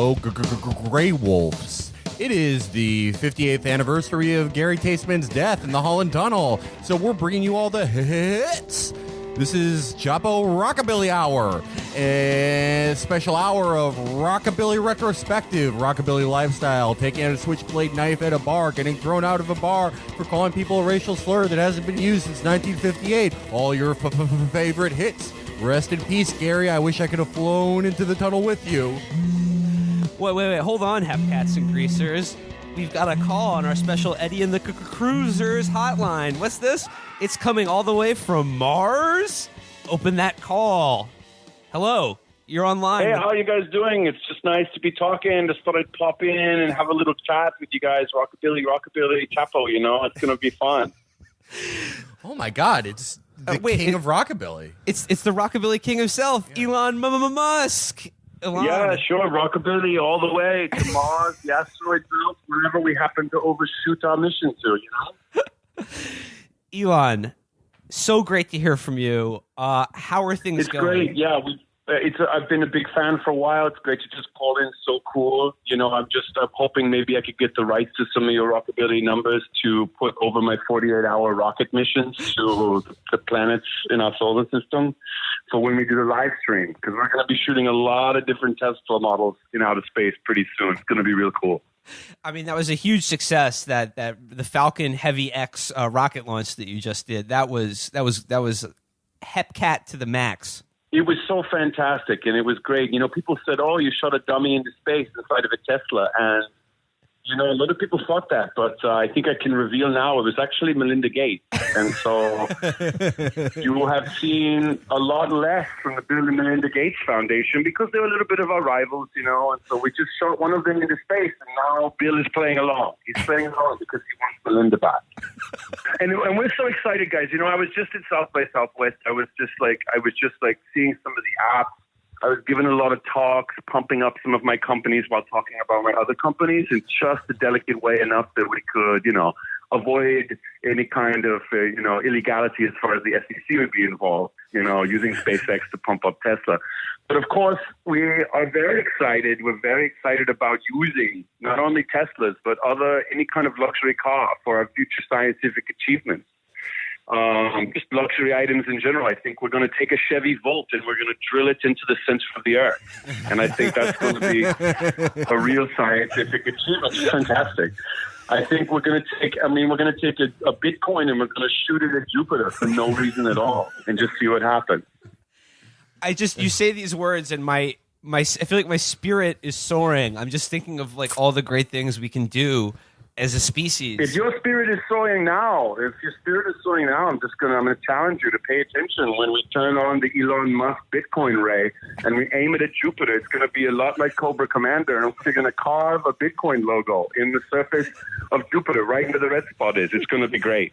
Hello, Grey Wolves. It is the 58th anniversary of Gary Tasteman's death in the Holland Tunnel, so we're bringing you all the hits. This is Chapo Rockabilly Hour, a special hour of Rockabilly retrospective, Rockabilly lifestyle, taking out a switchblade knife at a bar, getting thrown out of a bar for calling people a racial slur that hasn't been used since 1958. All your favorite hits. Rest in peace, Gary. I wish I could have flown into the tunnel with you. Wait. Hold on, Hepcats and Greasers. We've got a call on our special Eddie and the Cruisers hotline. What's this? It's coming all the way from Mars? Open that call. Hello, you're online. Hey, how are you guys doing? It's just nice to be talking. Just thought I'd pop in and have a little chat with you guys. Rockabilly, Chapo, it's going to be fun. Oh my God, it's the king of Rockabilly. It's the Rockabilly king himself, Elon Musk. Elon. Yeah, sure. Rockabilly all the way to Mars, the asteroid belt, wherever we happen to overshoot our mission to, Elon, so great to hear from you. How are things going? It's great. Yeah, I've been a big fan for a while. It's great to just call in. So cool. I'm hoping maybe I could get the rights to some of your Rockabilly numbers to put over my 48-hour rocket missions to the planets in our solar system for when we do the live stream. Because we're going to be shooting a lot of different Tesla models in outer space pretty soon. It's going to be real cool. I mean, that was a huge success. That the Falcon Heavy X rocket launch that you just did. That was Hepcat to the max. It was so fantastic, and it was great. People said, "Oh, you shot a dummy into space inside of a Tesla," and a lot of people thought that, but I think I can reveal now it was actually Melinda Gates, and so you will have seen a lot less from the Bill and Melinda Gates Foundation because they're a little bit of our rivals, and so we just shot one of them into space, and now Bill is playing along. He's playing along because he wants Melinda back. And we're so excited, guys. I was just at South by Southwest. I was just seeing some of the apps. I was giving a lot of talks, pumping up some of my companies while talking about my other companies in just a delicate way enough that we could, avoid any kind of, illegality as far as the SEC would be involved, using SpaceX to pump up Tesla. But of course, we are very excited. We're very excited about using not only Teslas, but any kind of luxury car for our future scientific achievements. Just luxury items in general. I think we're going to take a Chevy Volt and we're going to drill it into the center of the earth. And I think that's going to be a real scientific achievement. It's fantastic. I think we're going to take a Bitcoin and we're going to shoot it at Jupiter for no reason at all and just see what happens. You say these words and I feel like my spirit is soaring. I'm just thinking of all the great things we can do as a species. If your spirit is soaring now, I'm going to challenge you to pay attention when we turn on the Elon Musk Bitcoin ray and we aim it at Jupiter. It's going to be a lot like Cobra Commander, and we're going to carve a Bitcoin logo in the surface of Jupiter, right where the red spot is. It's going to be great.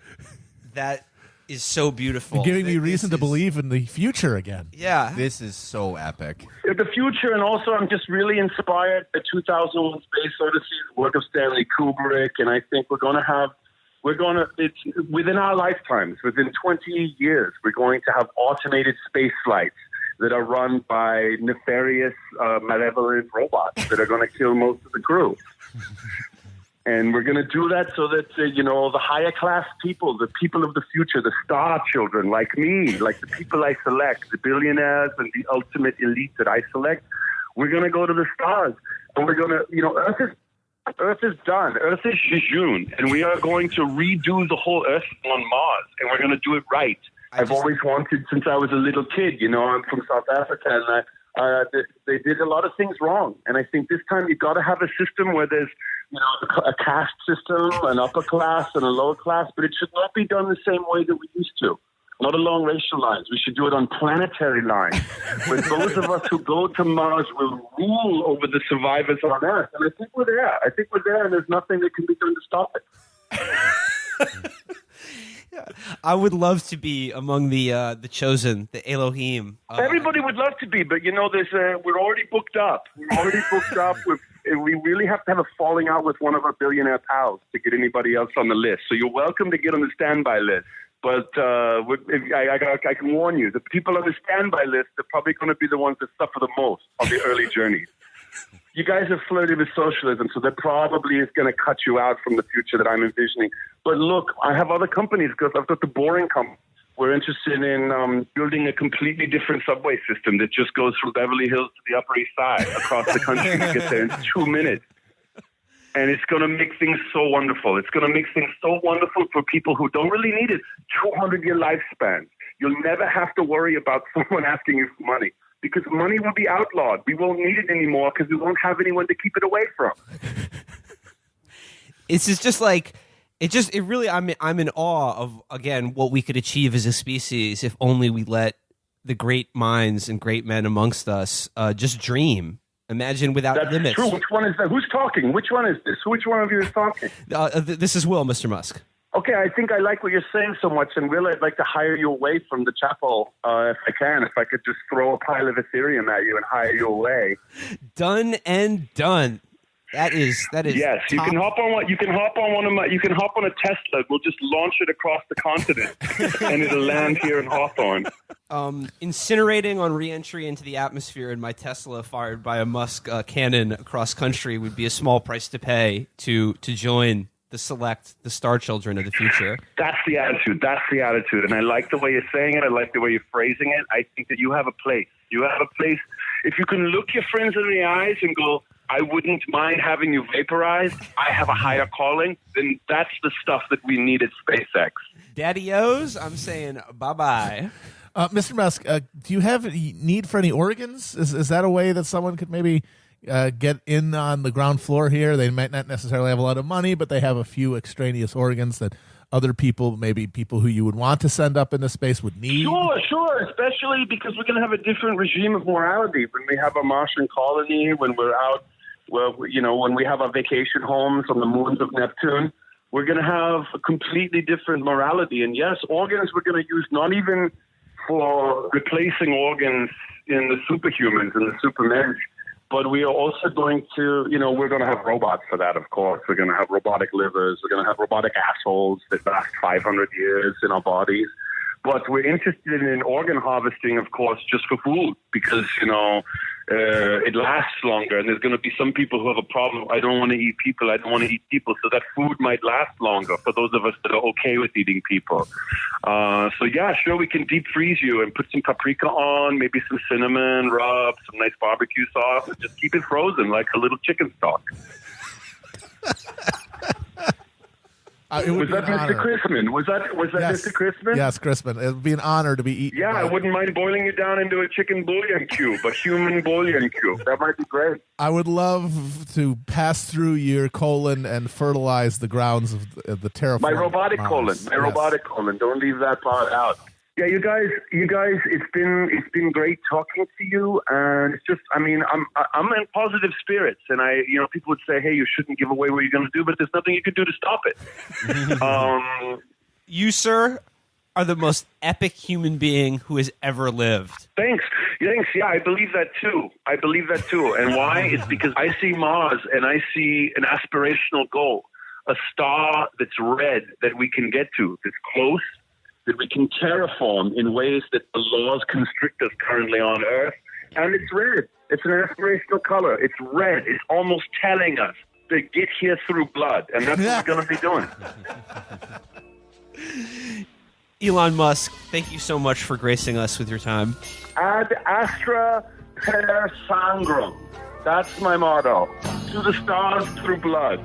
That is so beautiful. You're giving me reason to believe in the future again. Yeah. This is so epic. The future, and also I'm just really inspired by 2001 Space Odyssey, the work of Stanley Kubrick, and I think it's within our lifetimes, within 20 years, we're going to have automated space flights that are run by nefarious, malevolent robots that are going to kill most of the crew. And we're going to do that so that, the higher class people, the people of the future, the star children like me, like the people I select, the billionaires and the ultimate elite that I select, we're going to go to the stars. And we're going to, Earth is done. Earth is jejune. And we are going to redo the whole Earth on Mars. And we're going to do it right. I've always wanted since I was a little kid. I'm from South Africa, and they did a lot of things wrong. And I think this time you've got to have a system where there's a caste system, an upper class and a lower class, but it should not be done the same way that we used to. Not along racial lines. We should do it on planetary lines, where those of us who go to Mars will rule over the survivors on Earth. And I think we're there. And there's nothing that can be done to stop it. I would love to be among the chosen, the Elohim. Everybody would love to be, but we're already booked up. We really have to have a falling out with one of our billionaire pals to get anybody else on the list. So you're welcome to get on the standby list. But I can warn you, the people on the standby list are probably going to be the ones that suffer the most on the early journeys. You guys have flirted with socialism, so that probably is going to cut you out from the future that I'm envisioning. But look, I have other companies because I've got the boring company. We're interested in building a completely different subway system that just goes from Beverly Hills to the Upper East Side across the country to get there in 2 minutes. And it's going to make things so wonderful. It's going to make things so wonderful for people who don't really need it. 200-year lifespan. You'll never have to worry about someone asking you for money because money will be outlawed. We won't need it anymore because we won't have anyone to keep it away from. It's just like... It really, I'm in awe of, again, what we could achieve as a species if only we let the great minds and great men amongst us just dream. Imagine without limits. That's true. Which one is that? Who's talking? Which one is this? Which one of you is talking? This is Will, Mr. Musk. Okay, I think I like what you're saying so much, and Will, I'd like to hire you away from the Chapo if I can. If I could just throw a pile of Ethereum at you and hire you away. Done and done. That is. Yes, you can hop on one. You can hop on one of my. You can hop on a Tesla. We'll just launch it across the continent, and it'll land here in Hawthorne. Incinerating on re-entry into the atmosphere in my Tesla, fired by a Musk cannon across country, would be a small price to pay to join the star children of the future. That's the attitude. That's the attitude, and I like the way you're saying it. I like the way you're phrasing it. I think that you have a place. You have a place. If you can look your friends in the eyes and go, I wouldn't mind having you vaporized. I have a higher calling. Then that's the stuff that we need at SpaceX. Daddy-O's, I'm saying bye-bye. Mr. Musk, do you have any need for any organs? Is that a way that someone could maybe get in on the ground floor here? They might not necessarily have a lot of money, but they have a few extraneous organs that other people, maybe people who you would want to send up into space, would need? Sure, especially because we're going to have a different regime of morality when we have a Martian colony, when we're out. Well, when we have our vacation homes on the moons of Neptune, we're going to have a completely different morality. And yes, organs we're going to use not even for replacing organs in the superhumans and the supermen, but we are also going to, we're going to have robots for that, of course. We're going to have robotic livers. We're going to have robotic assholes that last 500 years in our bodies. But we're interested in organ harvesting, of course, just for food because, it lasts longer. And there's going to be some people who have a problem. I don't want to eat people. I don't want to eat people. So that food might last longer for those of us that are okay with eating people. So, yeah, sure, we can deep freeze you and put some paprika on, maybe some cinnamon, rub, some nice barbecue sauce, and just keep it frozen like a little chicken stock. Was that Mr. Chrisman? Was that Yes. Mr. Chrisman? Yes, Chrisman. It would be an honor to be eaten. Yeah, I wouldn't mind boiling you down into a chicken bouillon cube, a human bouillon cube. That might be great. I would love to pass through your colon and fertilize the grounds of the terraform. My robotic colon. Yes. Robotic colon. Don't leave that part out. Yeah, you guys. It's been great talking to you, and it's just. I'm in positive spirits, and people would say, hey, you shouldn't give away what you're going to do, but there's nothing you can do to stop it. You, sir, are the most epic human being who has ever lived. Thanks. Yeah, I believe that too. And why? It's because I see Mars, and I see an aspirational goal, a star that's red that we can get to, that's close, that we can terraform in ways that the laws constrict us currently on Earth. And it's red. It's an aspirational color. It's red. It's almost telling us to get here through blood. And that's what we're going to be doing. Elon Musk, thank you so much for gracing us with your time. Ad astra per sangram. That's my motto. To the stars through blood.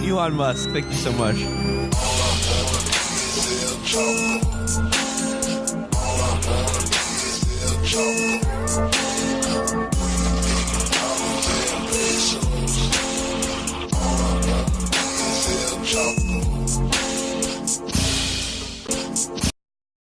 Elon Musk, thank you so much.